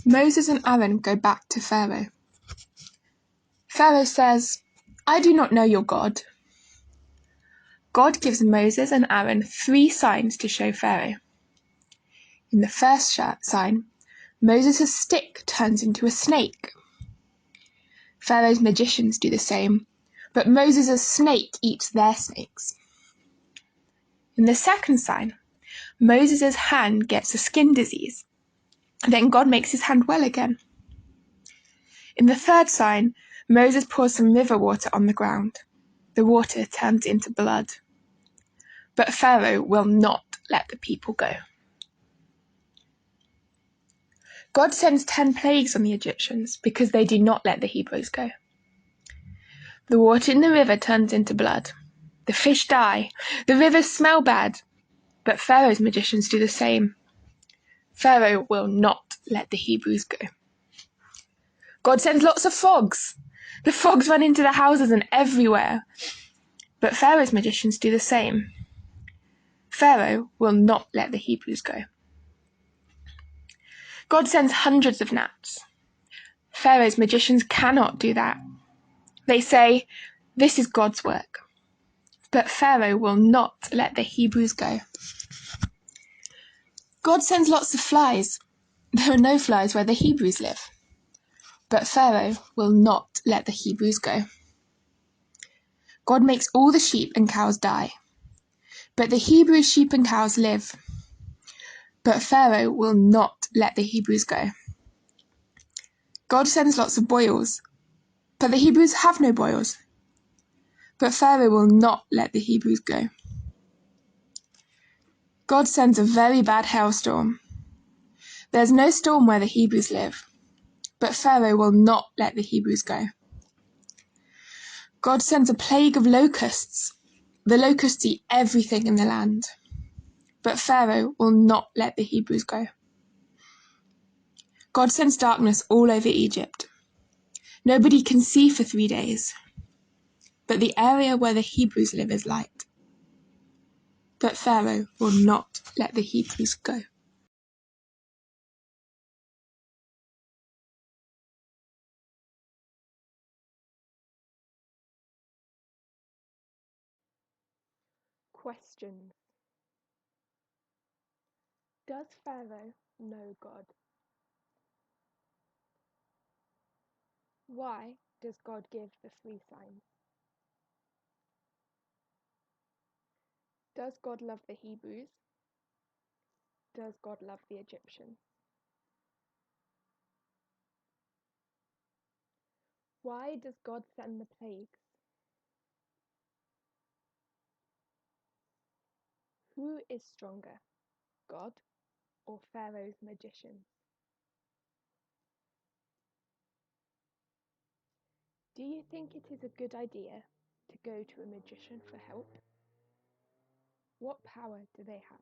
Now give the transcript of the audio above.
Moses and Aaron go back to Pharaoh. Pharaoh says, "I do not know your God." God gives Moses and Aaron 3 signs to show Pharaoh. In the first sign, Moses' stick turns into a snake. Pharaoh's magicians do the same, but Moses' snake eats their snakes. In the second sign, Moses' hand gets a skin disease. Then God makes his hand well again. In the third sign, Moses pours some river water on the ground. The water turns into blood. But Pharaoh will not let the people go. God sends 10 plagues on the Egyptians because they do not let the Hebrews go. The water in the river turns into blood. The fish die. The rivers smell bad. But Pharaoh's magicians do the same. Pharaoh will not let the Hebrews go. God sends lots of frogs. The frogs run into the houses and everywhere. But Pharaoh's magicians do the same. Pharaoh will not let the Hebrews go. God sends hundreds of gnats. Pharaoh's magicians cannot do that. They say, "This is God's work." But Pharaoh will not let the Hebrews go. God sends lots of flies. There are no flies where the Hebrews live. But Pharaoh will not let the Hebrews go. God makes all the sheep and cows die. But the Hebrew sheep and cows live. But Pharaoh will not let the Hebrews go. God sends lots of boils. But the Hebrews have no boils. But Pharaoh will not let the Hebrews go. God sends a very bad hailstorm. There's no storm where the Hebrews live. But Pharaoh will not let the Hebrews go. God sends a plague of locusts. The locusts eat everything in the land. But Pharaoh will not let the Hebrews go. God sends darkness all over Egypt. Nobody can see for 3 days. But the area where the Hebrews live is light. But Pharaoh will not let the Hebrews go. Questions. Does Pharaoh know God? Why does God give the 3 signs? Does God love the Hebrews? Does God love the Egyptians? Why does God send the plagues? Who is stronger, God or Pharaoh's magicians? Do you think it is a good idea to go to a magician for help? What power do they have?